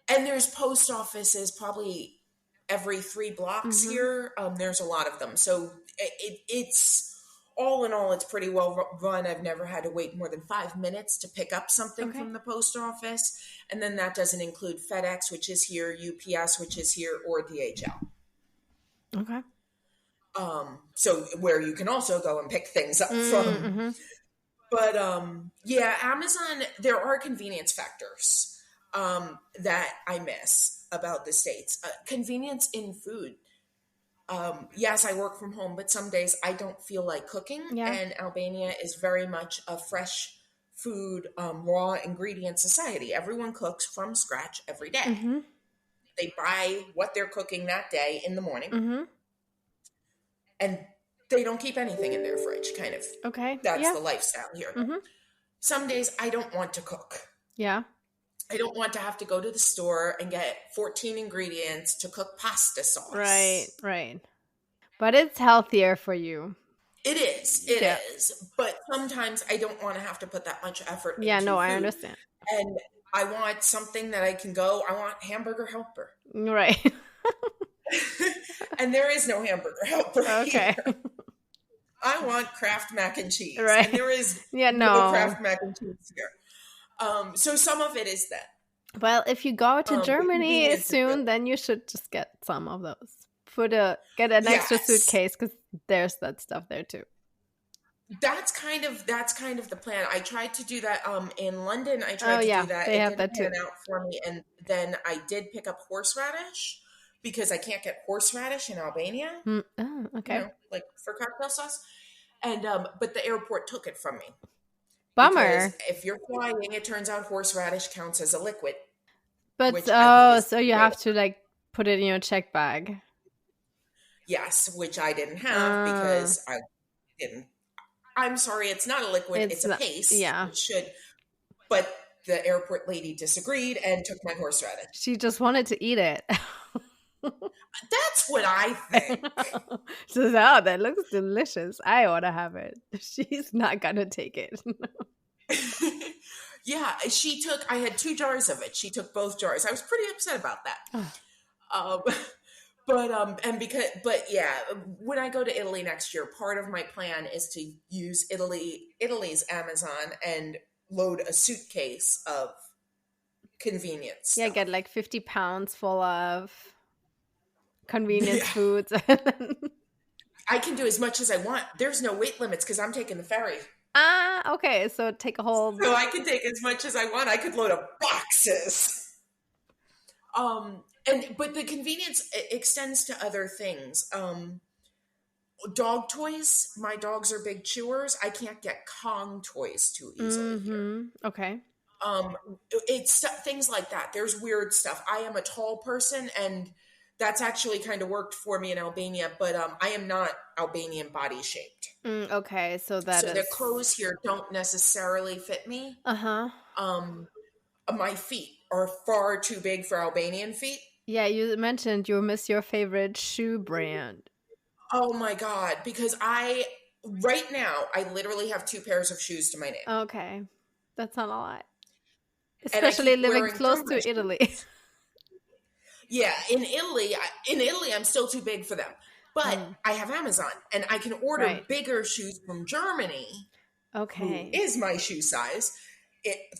and there's post offices probably every 3 blocks Mm-hmm. here. There's a lot of them. So it's all in all, it's pretty well run. I've never had to wait more than 5 minutes to pick up something Okay. from the post office. And then that doesn't include FedEx, which is here, UPS, which is here, or DHL. Okay. So where you can also go and pick things up from. Mm-hmm. But yeah, Amazon, there are convenience factors that I miss about the States. Convenience in food. Yes, I work from home, but some days I don't feel like cooking. Yeah. And Albania is very much a fresh food, raw ingredient society. Everyone cooks from scratch every day. Mm-hmm. They buy what they're cooking that day in the morning, Mm-hmm. and they don't keep anything in their fridge, kind of. Okay. That's Yeah. the lifestyle here. Mm-hmm. Some days I don't want to cook. Yeah. I don't want to have to go to the store and get 14 ingredients to cook pasta sauce. Right, right. But it's healthier for you. It is. Yeah. But sometimes I don't want to have to put that much effort Yeah, into no, I food. understand. And I want something that I can go, I want hamburger helper. Right. And there is no hamburger helper Okay. here. I want Kraft mac and cheese. Right. And there is Yeah, no no. Kraft mac and cheese here. So some of it is that. Well, if you go to the Germany convenience is soon, really- then you should just get some of those. Get an extra Yes. suitcase because there's that stuff there too. That's kind of the plan. I tried to do that in London. I tried Oh, to yeah, do that. they It have didn't that too. pan out for me. And then I did pick up horseradish because I can't get horseradish in Albania. Oh, okay. Like for cocktail sauce. And but the airport took it from me. Bummer. Because if you're flying, it turns out horseradish counts as a liquid. But which I think is so you good. have to like put it in your check bag. Yes, which I didn't have because I didn't. I'm sorry, it's not a liquid, it's a not- paste. yeah. It should. But the airport lady disagreed and took my horseradish. She just wanted to eat it. That's what I think. She says, "Oh, that looks delicious. I ought to have it." She's not gonna take it. Yeah, I had 2 jars of it. She took both jars. I was pretty upset about that. But yeah, when I go to Italy next year, part of my plan is to use Italy's Amazon and load a suitcase of convenience. Yeah, stuff. get like 50 pounds full of convenience foods. I can do as much as I want. There's no weight limits because I'm taking the ferry. Okay. So take a whole. So I can take as much as I want. I could load up boxes. But the convenience extends to other things. Dog toys. My dogs are big chewers. I can't get Kong toys too easily here. Okay. It's things like that. There's weird stuff. I am a tall person, and that's actually kind of worked for me in Albania, but I am not Albanian body shaped. Okay, so the clothes here don't necessarily fit me. My feet are far too big for Albanian feet. Yeah, you mentioned you miss your favorite shoe brand. Oh my God, because right now, I literally have 2 pairs of shoes to my name. Okay, that's not a lot. Especially living close to Italy. Yeah, in Italy, I'm still too big for them. But I have Amazon, and I can order bigger shoes from Germany. Okay. Who is my shoe size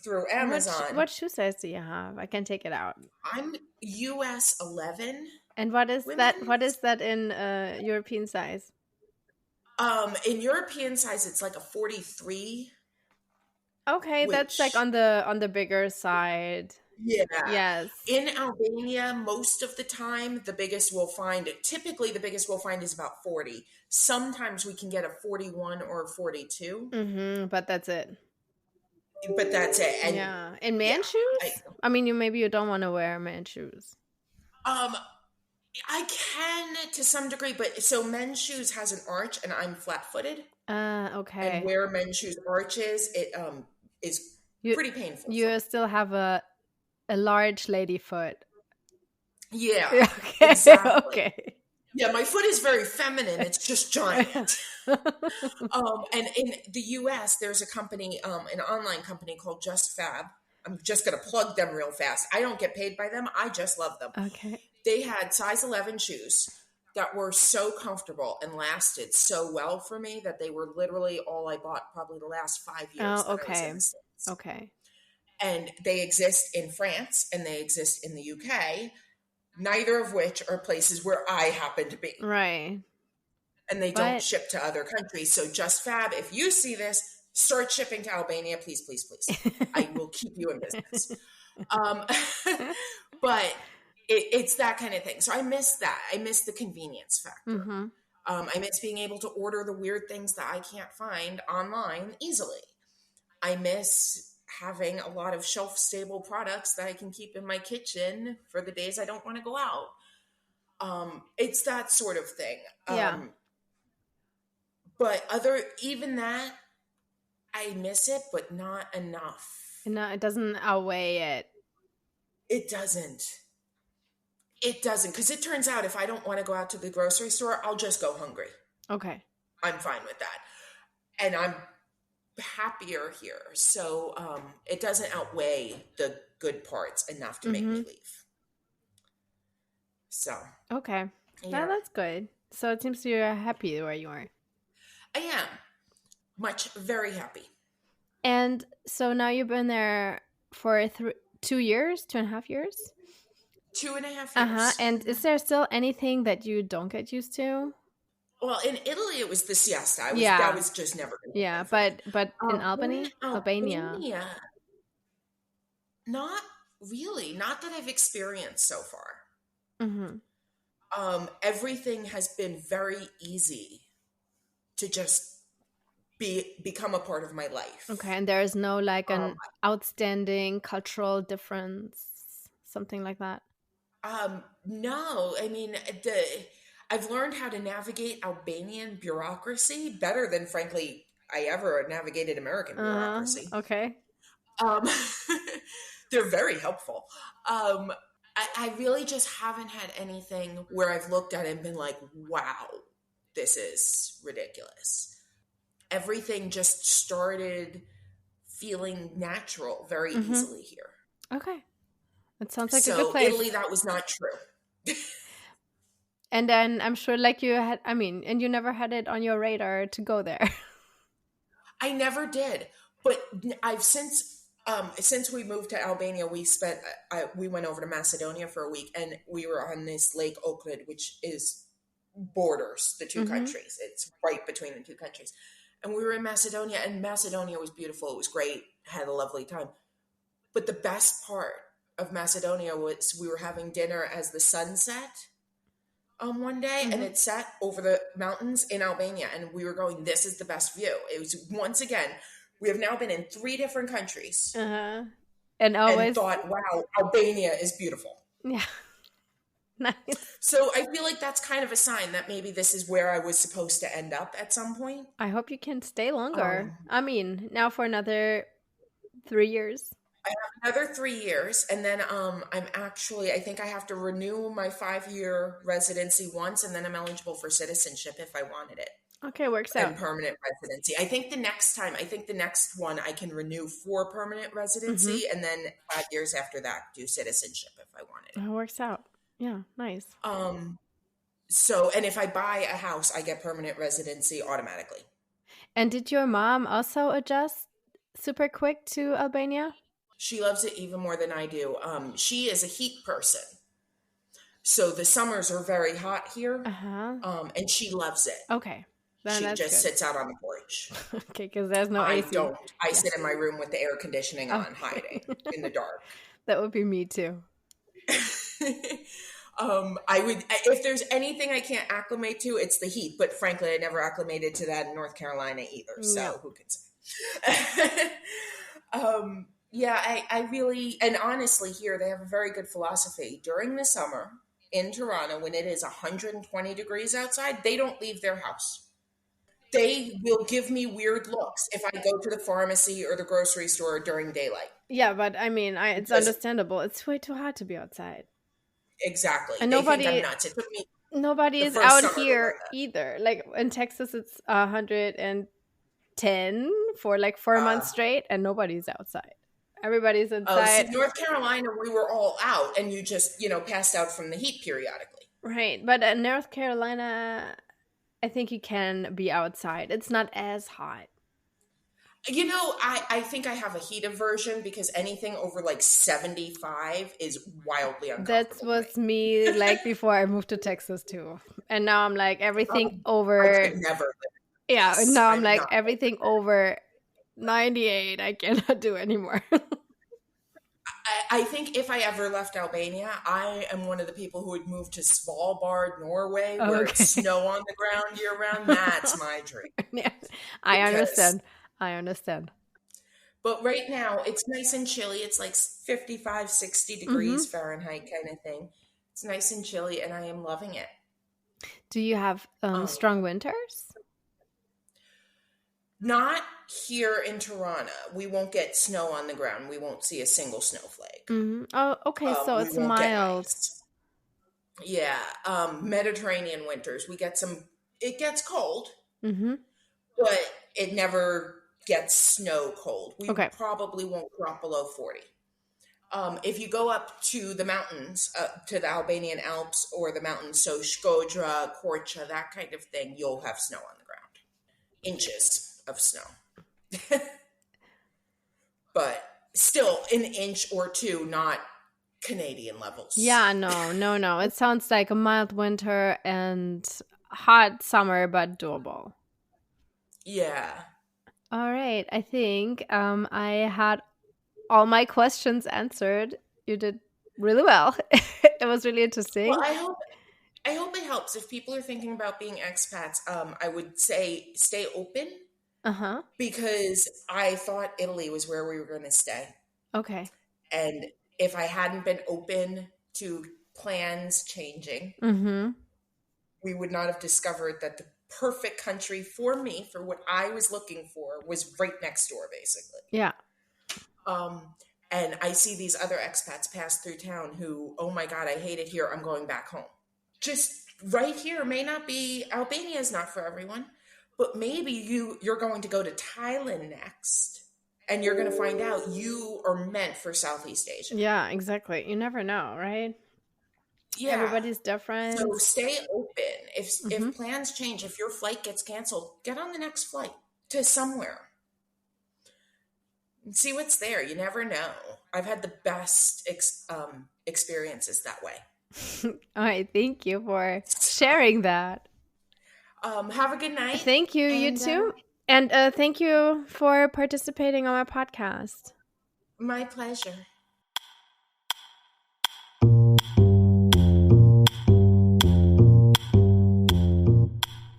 through Amazon. What shoe size do you have? I can take it out. I'm US 11. And what is that? What is that in European size? In European size, it's like a 43. Okay, that's like which, on the bigger side. yeah. Yes. In Albania, most of the time, typically the biggest we'll find is about 40. Sometimes we can get a 41 or a 42, Mm-hmm. But that's it. but that's it. And Yeah. And yeah, man I, shoes? I mean, you don't want to wear man shoes. um, I can to some degree, but so men's shoes has an arch and I'm flat-footed. And Okay. where men's shoes arches, it is You pretty painful for you me. still have a large lady foot. Yeah, Okay. exactly. Okay. Yeah, my foot is very feminine. It's just giant. And in the US, there's a company, an online company called Just Fab. I'm just going to plug them real fast. I don't get paid by them. I just love them. Okay. They had size 11 shoes that were so comfortable and lasted so well for me that they were literally all I bought probably the last 5 years Oh, that I was in okay. the States. Okay. And they exist in France and they exist in the UK, neither of which are places where I happen to be. Right. And they don't But ship to other countries. So Just Fab, if you see this, start shipping to Albania, please, please, please. I will keep you in business. Um, but it's that kind of thing. So I miss that. I miss the convenience factor. mm-hmm. I miss being able to order the weird things that I can't find online easily. I miss having a lot of shelf stable products that I can keep in my kitchen for the days I don't want to go out. It's that sort of thing. Yeah. But even that, I miss it, but not enough. No, it doesn't outweigh it. It doesn't. It doesn't. Because it turns out if I don't want to go out to the grocery store, I'll just go hungry. Okay. I'm fine with that. And I'm happier here. So it doesn't outweigh the good parts enough to make me leave. So. Okay. Yeah. Well, that's good. So it seems you're happy where you are. I am. Very happy. And so now you've been there for 2 years, 2.5 years? 2.5 years. Uh-huh. And is there still anything that you don't get used to? Well, in Italy, it was the siesta. Yeah. That was just never going to Yeah, but in Albania? Albania, not really. Not that I've experienced so far. Mm-hmm. Everything has been very easy to just become a part of my life. Okay, and there is no like an outstanding cultural difference, something like that? No, I mean, I've learned how to navigate Albanian bureaucracy better than, frankly, I ever navigated American bureaucracy. Okay. They're very helpful. I really just haven't had anything where I've looked at it and been like, wow, this is ridiculous. Everything just started feeling natural very easily here. Okay. It sounds like a good place. Italy, that was not true. And then I'm sure like and you never had it on your radar to go there. I never did. But I've since we moved to Albania, we went over to Macedonia for a week, and we were on this Lake Ohrid, which borders the two countries. It's right between the two countries. And we were in Macedonia, and Macedonia was beautiful. It was great. Had a lovely time. But the best part of Macedonia was we were having dinner as the sun set one day, and it set over the mountains in Albania, and we were going, this is the best view. It was, once again, we have now been in 3 different countries and thought, wow, Albania is beautiful. Yeah. Nice. So I feel like that's kind of a sign that maybe this is where I was supposed to end up at some point. I hope you can stay longer. Now for another 3 years. I have another 3 years, and then I think I have to renew my 5-year residency once, and then I'm eligible for citizenship if I wanted it. Okay, works out. And permanent residency. I think the next one I can renew for permanent residency, and then 5 years after that do citizenship if I wanted it. It works out. Yeah, nice. So, and if I buy a house, I get permanent residency automatically. And did your mom also adjust super quick to Albania? She loves it even more than I do. She is a heat person. So the summers are very hot here. And she loves it. Okay. Then She that's just good. sits out on the porch. Okay, because there's no I AC. don't. I sit in my room with the air conditioning on, Okay. hiding in the dark. That would be me too. I would, if there's anything I can't acclimate to, it's the heat. But frankly, I never acclimated to that in North Carolina either. So No. who can say? Yeah, I really, and honestly, here they have a very good philosophy. During the summer in Tirana, when it is 120 degrees outside, they don't leave their house. They will give me weird looks if I go to the pharmacy or the grocery store during daylight. Yeah, but I mean, it's Because understandable. It's way too hot to be outside. exactly, And they think I'm nobody nuts. It took me nobody the is first out summer to here learn that. either. Like in Texas it's 110 for like 4 months straight and nobody's outside. Everybody's Oh, see, inside. North Carolina, we were all out, and you just, passed out from the heat periodically. Right. But in North Carolina, I think you can be outside. It's not as hot. I think I have a heat aversion because anything over like 75 is wildly That uncomfortable was me like before I moved to Texas too. And now I'm like everything I over. could never live. Yeah, and now I'm I'm like not. everything over 98 I cannot do anymore. I think if I ever left Albania, I am one of the people who would move to Svalbard, Norway, where it's Okay. snow on the ground year round. That's my dream. Yeah, I Because, understand. I understand. but right now it's nice and chilly. It's like 55, 60 Mm-hmm. degrees Fahrenheit kind of thing. It's nice and chilly, and I am loving it. Do you have Um, strong winters? Not here in Tirana. We won't get snow on the ground. We won't see a single snowflake. Mm-hmm. Oh, okay. So We it's won't get mild. ice. Yeah, Mediterranean winters. We get some. It gets cold, Mm-hmm. but it never gets snow cold. We Okay. probably won't drop below 40. If you go up to the mountains, to the Albanian Alps or the mountains, so Shkodra, Korcha, that kind of thing, you'll have snow on the ground. Inches of snow. But still an inch or two, not Canadian levels. Yeah, no. It sounds like a mild winter and hot summer, but doable. Yeah. All right. I think I had all my questions answered. You did really well. It was really interesting. Well, I hope it helps. If people are thinking about being expats, I would say stay open. Uh-huh. Because I thought Italy was where we were going to stay. Okay. And if I hadn't been open to plans changing, Mm-hmm. we would not have discovered that the perfect country for me, for what I was looking for, was right next door, basically. Yeah. And I see these other expats pass through town who, oh my God, I hate it here. I'm going back home. Just right here may not be, Albania is not for everyone, but maybe you're going to go to Thailand next and you're going to find out you are meant for Southeast Asia. Yeah, exactly. You never know, right? Yeah. Everybody's different. So stay open. If plans change, if your flight gets canceled, get on the next flight to somewhere. And see what's there. You never know. I've had the best experiences that way. All right. Thank you for sharing that. Have a good night. Thank you. You too. And thank you for participating on my podcast. My pleasure.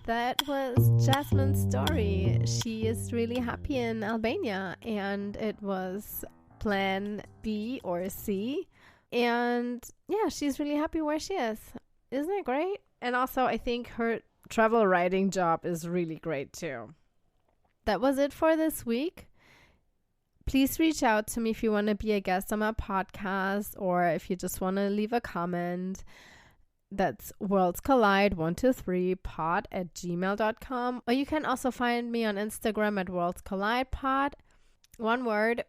That was Jasmine's story. She is really happy in Albania, and it was plan B or C. And yeah, she's really happy where she is. Isn't it great? And also, I think her travel writing job is really great too. That was it for this week. Please reach out to me if you want to be a guest on my podcast or if you just want to leave a comment. That's worldscollide123pod@gmail.com. Or you can also find me on Instagram at worldscollidepod. One word.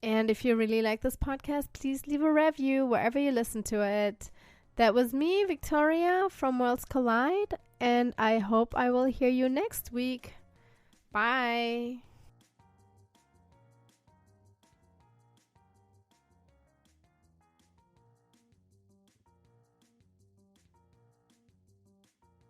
And if you really like this podcast, please leave a review wherever you listen to it. That was me, Victoria from Worlds Collide. And I hope I will hear you next week. Bye.